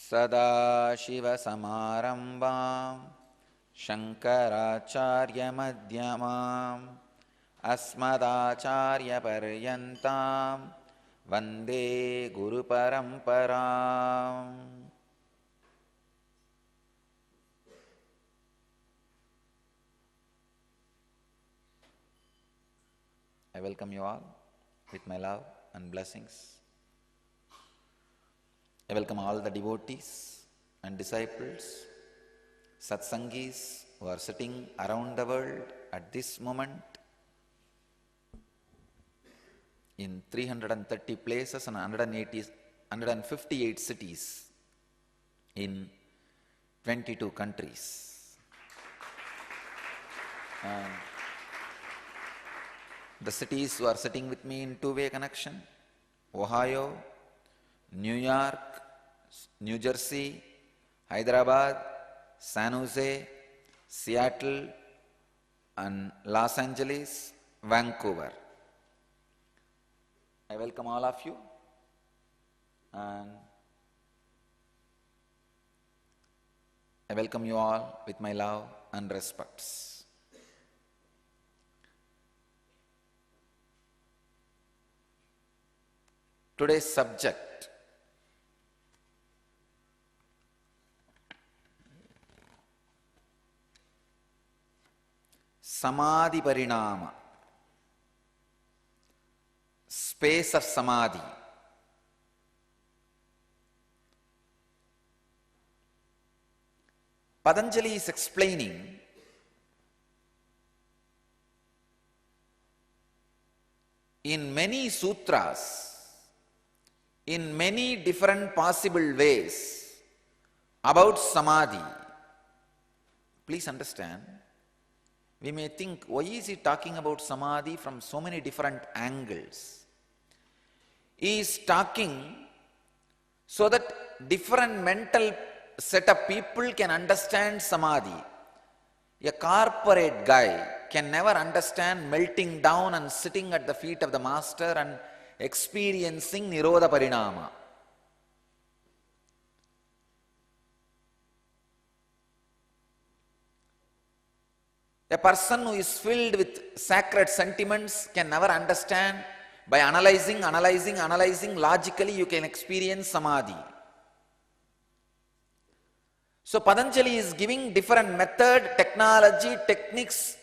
सदाशिवसमारम्भां शङ्कराचार्यमध्यमाम् अस्मदाचार्यपर्यन्तां वन्दे गुरुपरम्पराम्. I welcome you all with my love and blessings. I welcome all the devotees and disciples, satsangis who are sitting around the world at this moment in 330 places and 158 cities in 22 countries. And the cities who are sitting with me in two-way connection: Ohio, New York, New Jersey, Hyderabad, San Jose, Seattle, and Los Angeles, Vancouver. I welcome all of you, and I welcome you all with my love and respects. Today's subject: Samadhi Parinama, space of Samadhi. Patanjali is explaining in many sutras, in many different possible ways about Samadhi. Please understand, we may think, why is he talking about Samadhi from so many different angles? He is talking so that different mental set of people can understand Samadhi. A corporate guy can never understand melting down and sitting at the feet of the master and experiencing Nirodha Parinama. A person who is filled with sacred sentiments can never understand. By analyzing, logically you can experience Samadhi. So Patanjali is giving different method, technology, techniques,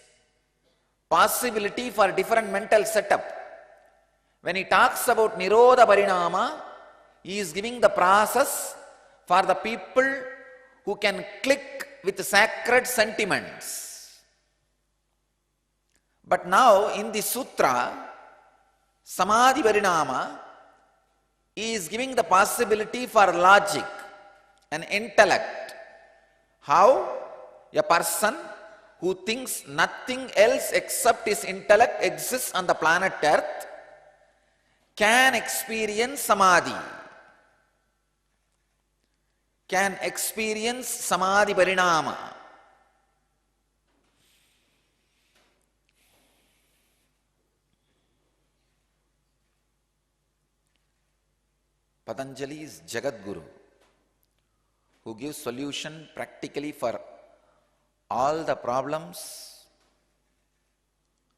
possibility for different mental setup. When he talks about Nirodha Parinama, he is giving the process for the people who can click with sacred sentiments. But now in the sutra, Samadhi Parinama, he is giving the possibility for logic and intellect. How a person who thinks nothing else except his intellect exists on the planet Earth can experience Samadhi, can experience Samadhi Parinama. Patanjali is Jagat Guru, who gives solution practically for all the problems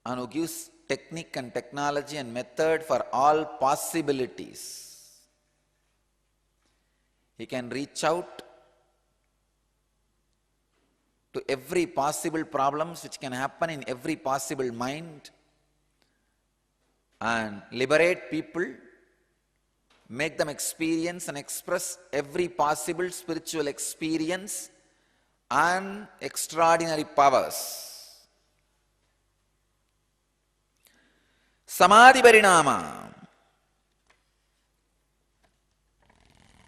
and who gives technique and technology and method for all possibilities. He can reach out to every possible problems which can happen in every possible mind and liberate people, make them experience and express every possible spiritual experience and extraordinary powers. Samadhi Parinama,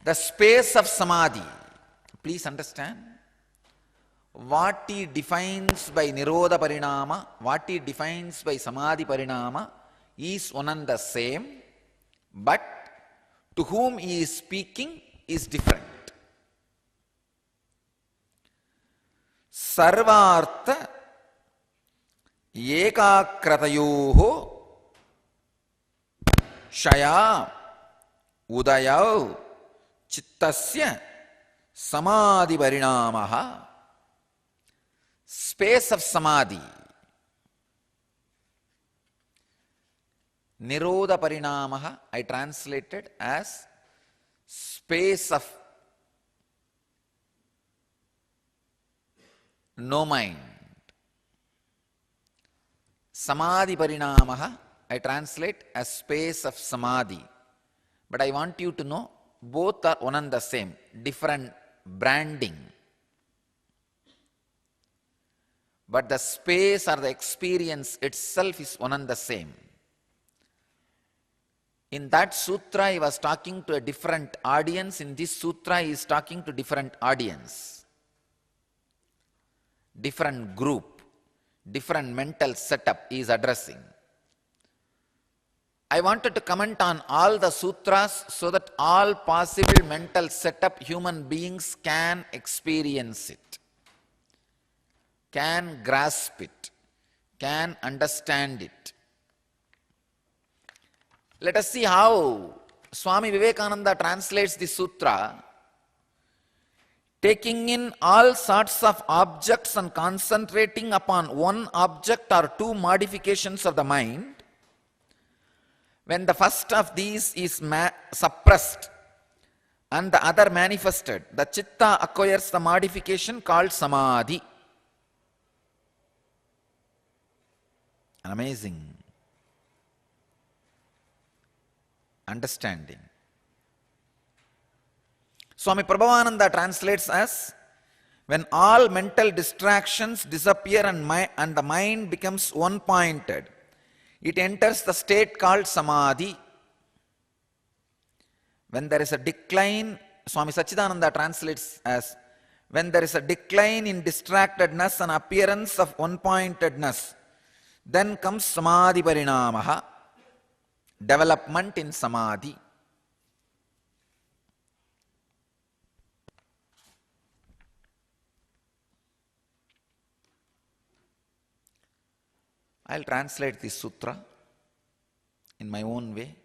the space of Samadhi. Please understand, what he defines by Nirodha Parinama, what he defines by Samadhi Parinama is one and the same, but to whom he is speaking is different. Sarvartha ekakratayoho shaya udayau chittasya samadhi parinamaha, space of samadhi. Nirodha parinamaha I translated as space of no mind. Samadhi parinamaha I translate as space of samadhi. But I want you to know both are one and the same, different branding. But the space or the experience itself is one and the same. In that sutra, he was talking to a different audience. In this sutra, he is talking to different audience, different group, different mental setup he is addressing. I wanted to comment on all the sutras so that all possible mental setup human beings can experience it, can grasp it, can understand it. Let us see how Swami Vivekananda translates the sutra, taking in all sorts of objects and concentrating upon one object or two modifications of the mind. When the first of these is suppressed and the other manifested, the chitta acquires the modification called samadhi. An amazing understanding. Swami Prabhavananda translates as, when all mental distractions disappear and the mind becomes one-pointed, it enters the state called samadhi. When there is a decline, Swami Sachidananda translates as, when there is a decline in distractedness and appearance of one-pointedness, then comes samadhi parinamaha, development in samadhi. I'll translate this sutra in my own way.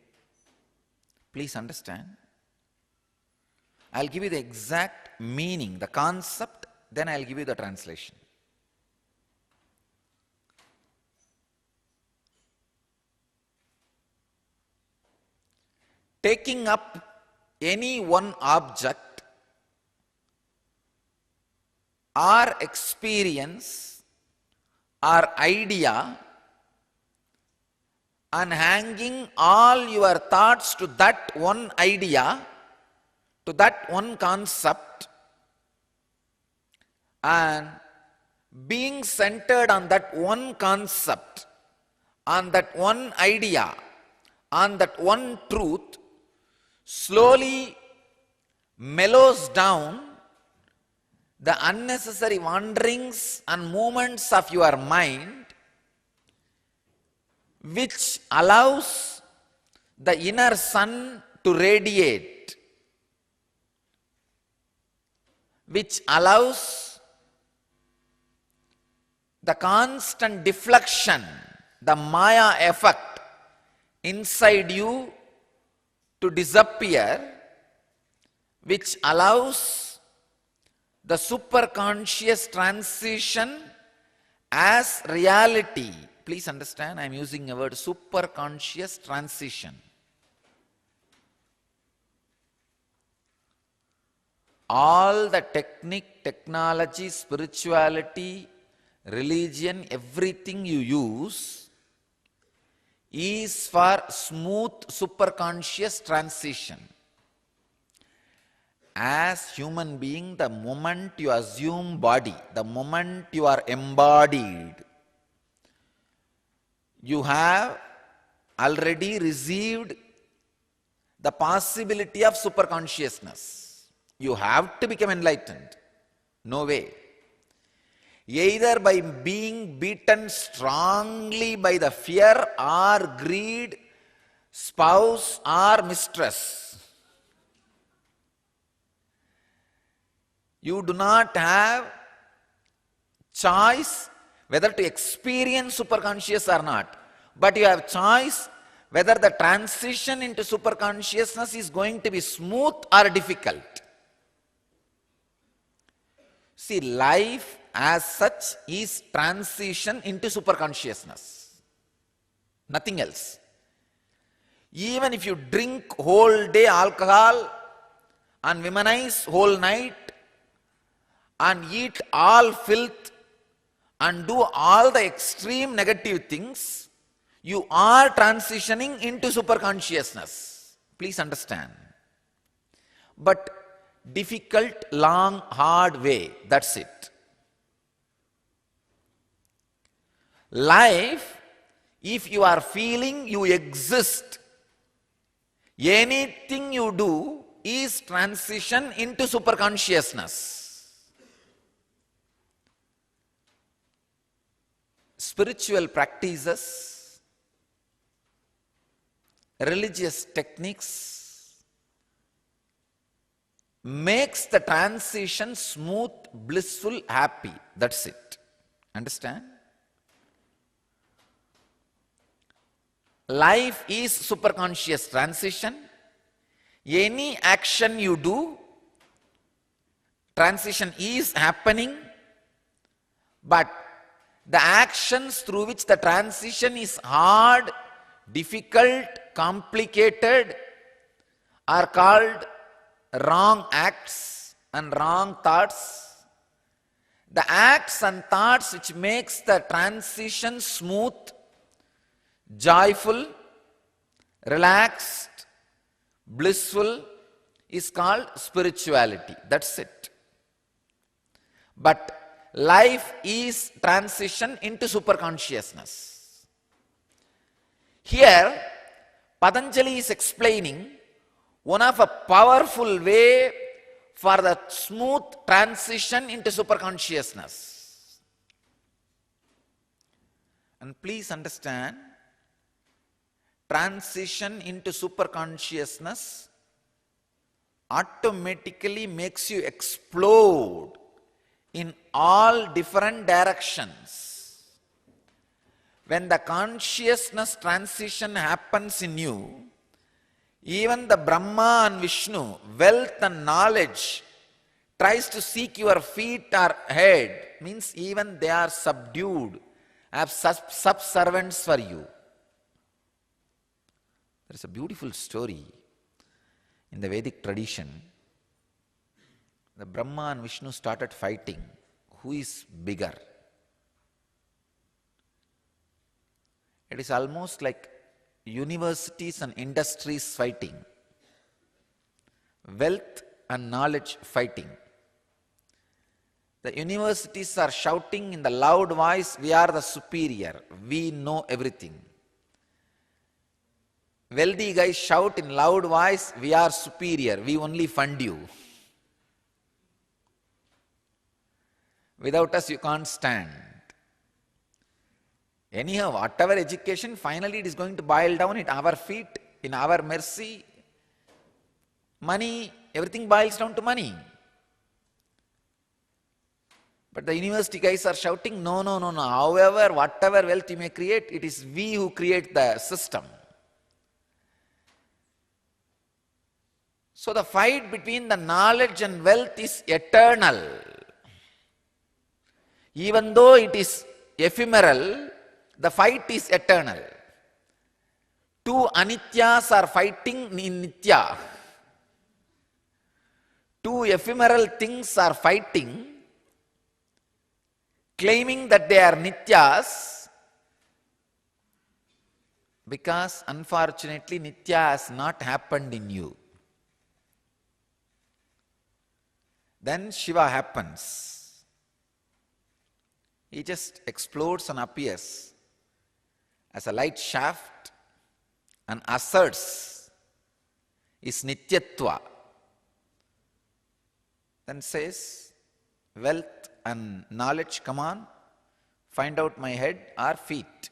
Please understand. I'll give you the exact meaning, the concept, then I'll give you the translation. Taking up any one object or experience or idea and hanging all your thoughts to that one idea, to that one concept, and being centered on that one concept, on that one idea, on that one truth, slowly mellows down the unnecessary wanderings and movements of your mind, which allows the inner sun to radiate, which allows the constant deflection, the Maya effect inside you to disappear, which allows the superconscious transition as reality. Please understand, I am using a word, superconscious transition. All the technique, technology, spirituality, religion, everything you use is for smooth superconscious transition. As human being, the moment you assume body, the moment you are embodied, you have already received the possibility of superconsciousness. You have to become enlightened. No way. Either by being beaten strongly by the fear or greed, spouse or mistress. You do not have choice whether to experience superconscious or not, but you have choice whether the transition into superconsciousness is going to be smooth or difficult. See, life as such is transition into superconsciousness. Nothing else. Even if you drink whole day alcohol and womanize whole night and eat all filth and do all the extreme negative things, you are transitioning into superconsciousness. Please understand. But difficult, long, hard way, that's it. Life, if you are feeling you exist, anything you do is transition into superconsciousness. Spiritual practices, religious techniques makes the transition smooth, blissful, happy. That's it. Understand? Life is superconscious transition. Any action you do, transition is happening, but the actions through which the transition is hard, difficult, complicated are called wrong acts and wrong thoughts. The acts and thoughts which makes the transition smooth, joyful, relaxed, blissful is called spirituality. That's it. But life is transition into superconsciousness. Here, Patanjali is explaining one of a powerful way for the smooth transition into superconsciousness. And please understand, transition into superconsciousness automatically makes you explode in all different directions. When the consciousness transition happens in you, even the Brahma and Vishnu, wealth and knowledge, tries to seek your feet or head, means even they are subdued, as subservients for you. There is a beautiful story in the Vedic tradition. The Brahma and Vishnu started fighting. Who is bigger? It is almost like universities and industries fighting. Wealth and knowledge fighting. The universities are shouting in the loud voice, we are the superior, we know everything. Wealthy guys shout in loud voice, we are superior, we only fund you. Without us you can't stand. Anyhow, whatever education, finally it is going to boil down at our feet, in our mercy. Money, everything boils down to money. But the university guys are shouting, no. However, whatever wealth you may create, it is we who create the system. So the fight between the knowledge and wealth is eternal. Even though it is ephemeral, the fight is eternal. Two anityas are fighting in nitya. Two ephemeral things are fighting, claiming that they are nityas, because unfortunately nitya has not happened in you. Then Shiva happens. He just explodes and appears as a light shaft and asserts his nityatva. Then says, wealth and knowledge, come on, find out my head or feet.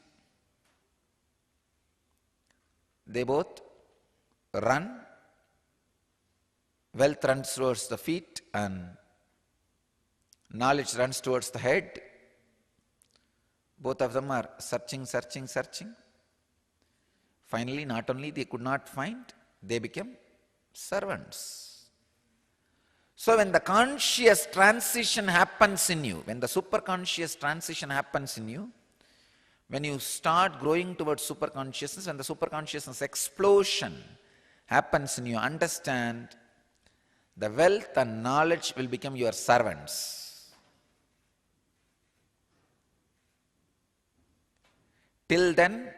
They both run. Wealth runs towards the feet and knowledge runs towards the head. Both of them are searching. Finally, not only they could not find, they became servants. So when the conscious transition happens in you, when the superconscious transition happens in you, when you start growing towards superconsciousness, when the superconsciousness explosion happens in you, understand the wealth and knowledge will become your servants. Till then,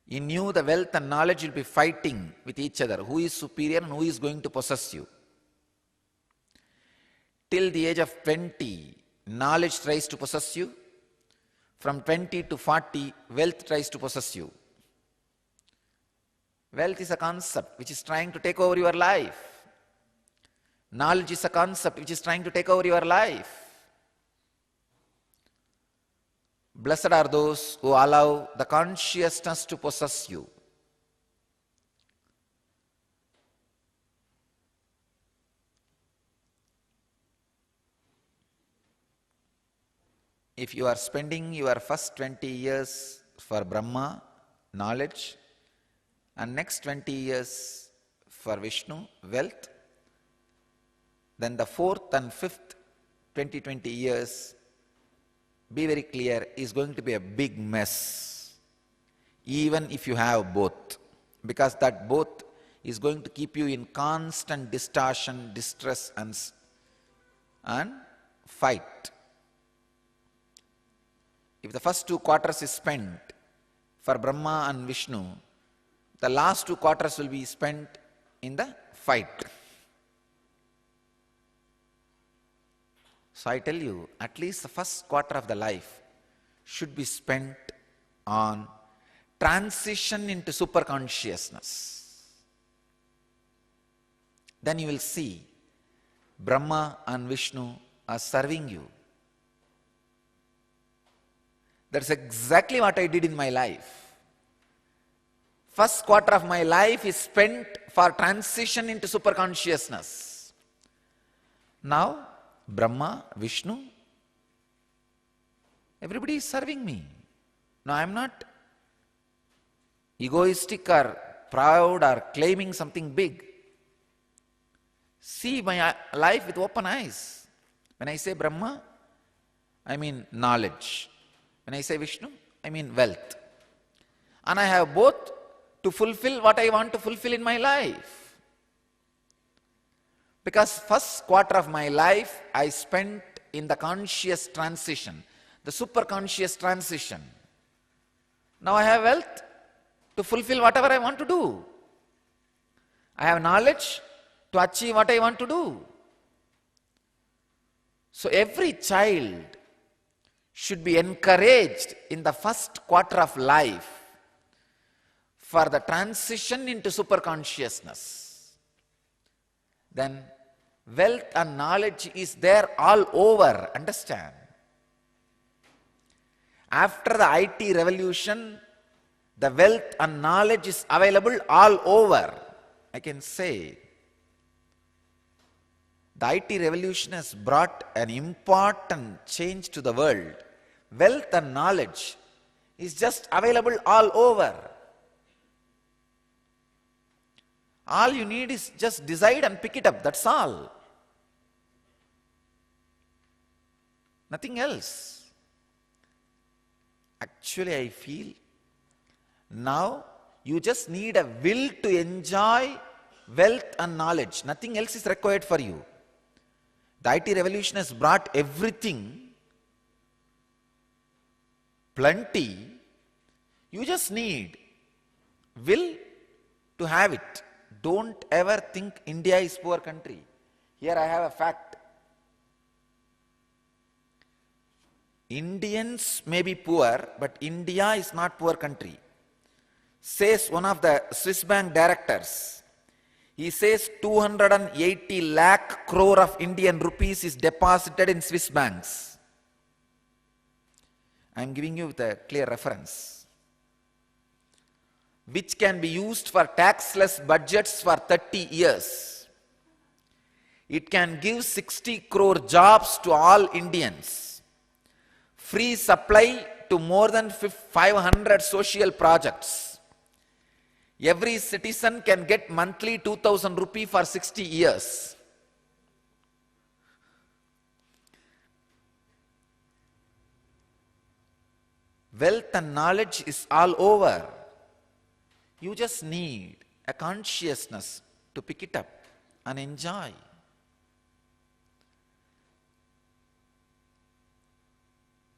in you the wealth and knowledge will be fighting with each other. Who is superior and who is going to possess you? Till the age of 20, knowledge tries to possess you. From 20 to 40, wealth tries to possess you. Wealth is a concept which is trying to take over your life. Knowledge is a concept which is trying to take over your life. Blessed are those who allow the consciousness to possess you. If you are spending your first 20 years for Brahma, knowledge, and next 20 years for Vishnu, wealth, then the fourth and fifth 20 years, be very clear, is going to be a big mess, even if you have both, because that both is going to keep you in constant distortion, distress, and fight. If the first 2 quarters is spent for Brahma and Vishnu, the last 2 quarters will be spent in the fight. So I tell you, at least the first quarter of the life should be spent on transition into superconsciousness. Then you will see Brahma and Vishnu are serving you. That's exactly what I did in my life. First quarter of my life is spent for transition into superconsciousness. Now, Brahma, Vishnu, everybody is serving me. Now I am not egoistic or proud or claiming something big. See my life with open eyes. When I say Brahma, I mean knowledge. When I say Vishnu, I mean wealth. And I have both to fulfill what I want to fulfill in my life. Because first quarter of my life I spent in the conscious transition, the superconscious transition. Now I have wealth to fulfill whatever I want to do. I have knowledge to achieve what I want to do. So every child should be encouraged in the first quarter of life for the transition into superconsciousness. Then wealth and knowledge is there all over, understand? After the IT revolution, the wealth and knowledge is available all over. I can say the IT revolution has brought an important change to the world. Wealth and knowledge is just available all over. All you need is just decide and pick it up, that's all. Nothing else. Actually, I feel now you just need a will to enjoy wealth and knowledge. Nothing else is required for you. The IT revolution has brought everything, plenty. You just need will to have it. Don't ever think India is poor country. Here I have a fact. Indians may be poor, but India is not poor country. Says one of the Swiss bank directors. He says 280 lakh crore of Indian rupees is deposited in Swiss banks. I am giving you the clear reference, which can be used for taxless budgets for 30 years. It can give 60 crore jobs to all Indians, free supply to more than 500 social projects. Every citizen can get monthly 2000 rupee for 60 years. Wealth and knowledge is all over. You just need a consciousness to pick it up and enjoy.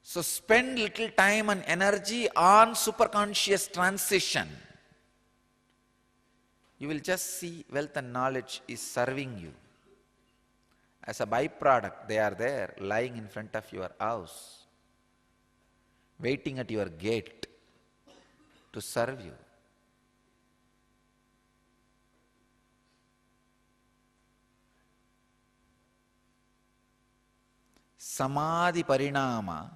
So spend little time and energy on superconscious transition. You will just see wealth and knowledge is serving you. As a byproduct, they are there, lying in front of your house, waiting at your gate to serve you. Samadhi parinama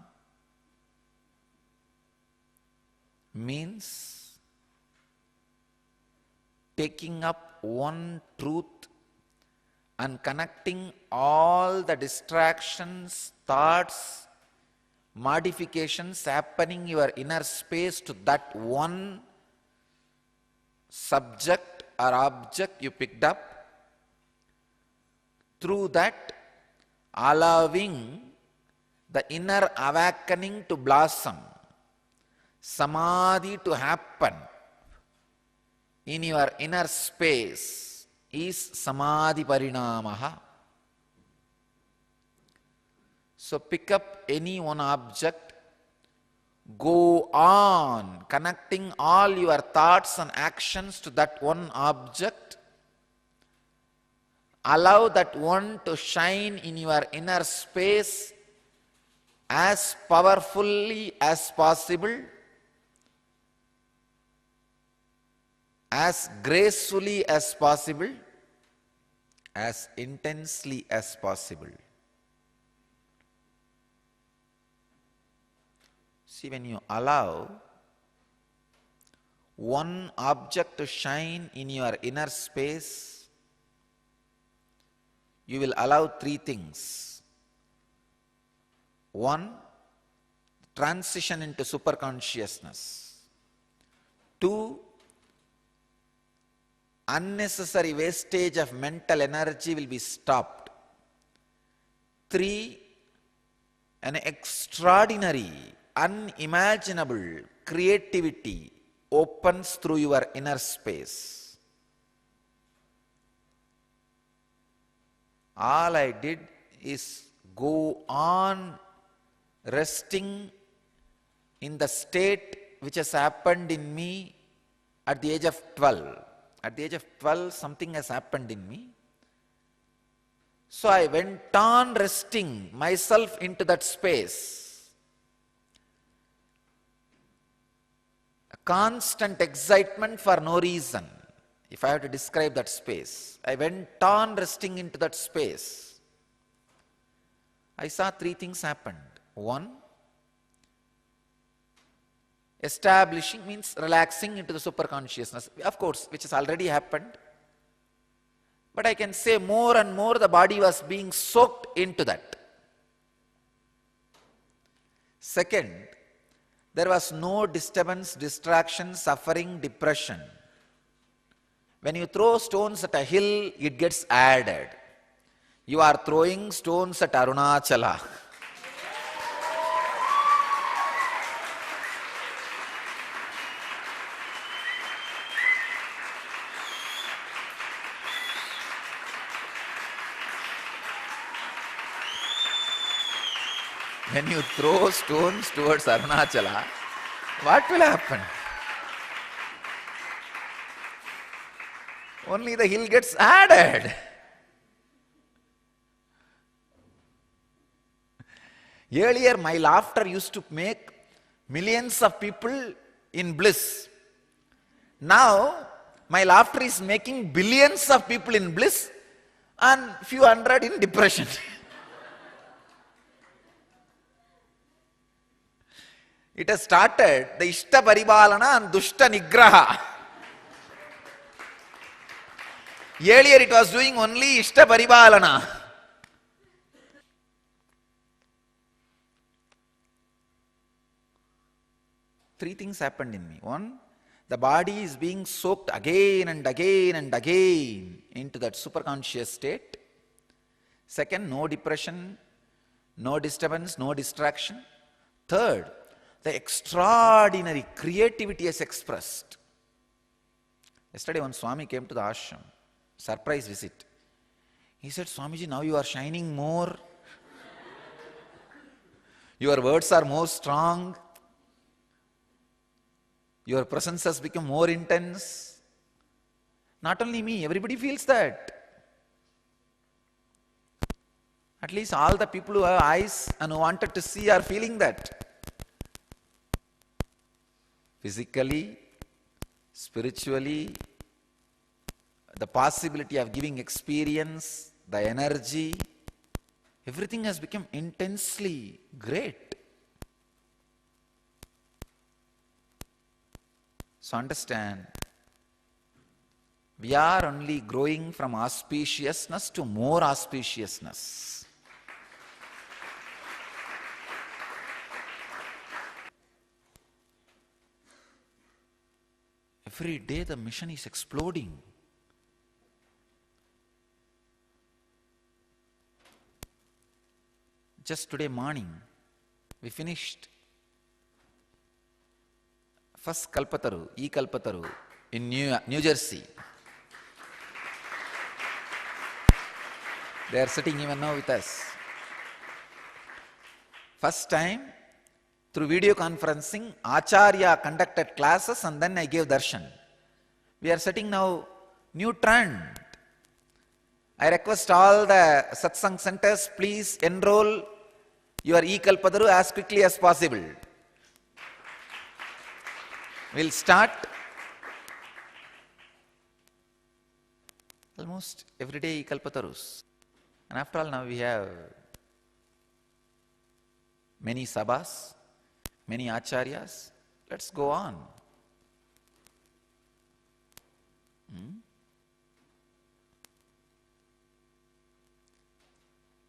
means taking up one truth and connecting all the distractions, thoughts, modifications happening in your inner space to that one subject or object you picked up. Through that, allowing the inner awakening to blossom, samadhi to happen in your inner space is samadhi parinamaha. So pick up any one object, go on connecting all your thoughts and actions to that one object, allow that one to shine in your inner space as powerfully as possible, as gracefully as possible, as intensely as possible. See, when you allow one object to shine in your inner space, you will allow three things. One, transition into superconsciousness. Two, unnecessary wastage of mental energy will be stopped. Three, an extraordinary, unimaginable creativity opens through your inner space. All I did is go on resting in the state which has happened in me at the age of 12. At the age of 12, something has happened in me. So I went on resting myself into that space. A constant excitement for no reason. If I have to describe that space, I went on resting into that space. I saw three things happened. One, establishing means relaxing into the superconsciousness, of course, which has already happened. But I can say more and more the body was being soaked into that. Second, there was no disturbance, distraction, suffering, depression. When you throw stones at a hill, it gets added. You are throwing stones at Arunachala. When you throw stones towards Arunachala, what will happen? Only the hill gets added. Earlier, my laughter used to make millions of people in bliss. Now, my laughter is making billions of people in bliss and few hundred in depression. It has started the Ishta Paribalana and Dushta Nigraha. Earlier it was doing only Ishta Paribalana. Three things happened in me. One, the body is being soaked again and again and again into that superconscious state. Second, no depression, no disturbance, no distraction. Third, the extraordinary creativity is expressed. Yesterday one Swami came to the ashram, surprise visit. He said, Swamiji, now you are shining more. Your words are more strong. Your presence has become more intense. Not only me, everybody feels that. At least all the people who have eyes and who wanted to see are feeling that. Physically, spiritually, the possibility of giving experience, the energy, everything has become intensely great. So understand, we are only growing from auspiciousness to more auspiciousness. Every day the mission is exploding. Just today morning, we finished first Kalpataru, E-Kalpataru in New Jersey. They are sitting even now with us. First time, through video conferencing, Acharya conducted classes and then I gave darshan. We are sitting now new trend. I request all the satsang centers, please enroll your E-Kalpataru as quickly as possible. We'll start almost every day E-Kalpatarus. And after all, now we have many sabhas, many acharyas. Let's go on.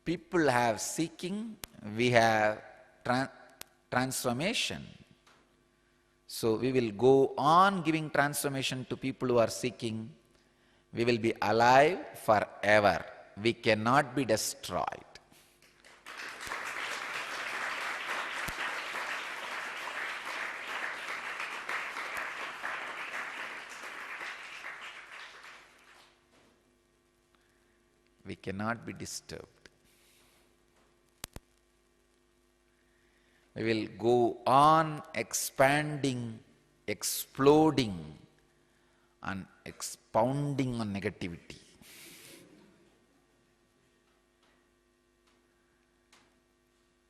People have seeking, we have transformation. So we will go on giving transformation to people who are seeking. We will be alive forever. We cannot be destroyed. We cannot be disturbed. We will go on expanding, exploding, and expounding on negativity.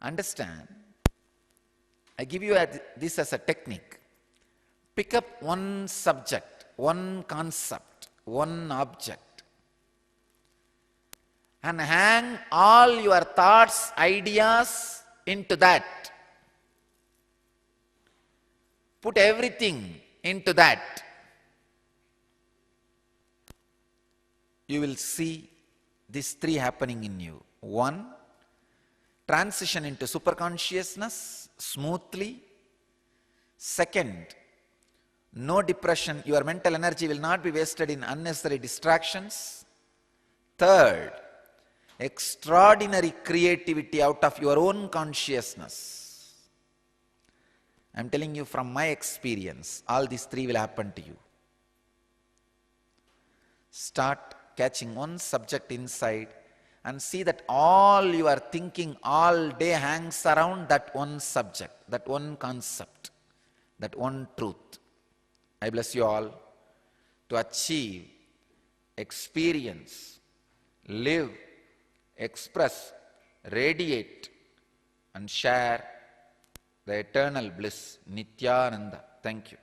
Understand, I give you this as a technique. Pick up one subject, one concept, one object, and hang all your thoughts, ideas into that. Put everything into that. You will see these three happening in you. One, transition into superconsciousness smoothly. Second, no depression. Your mental energy will not be wasted in unnecessary distractions. Third, extraordinary creativity out of your own consciousness. I am telling you from my experience, all these three will happen to you. Start catching one subject inside and see that all your thinking all day hangs around that one subject, that one concept, that one truth. I bless you all to achieve, experience, live, express, radiate, and share the eternal bliss, Nityananda. Thank you.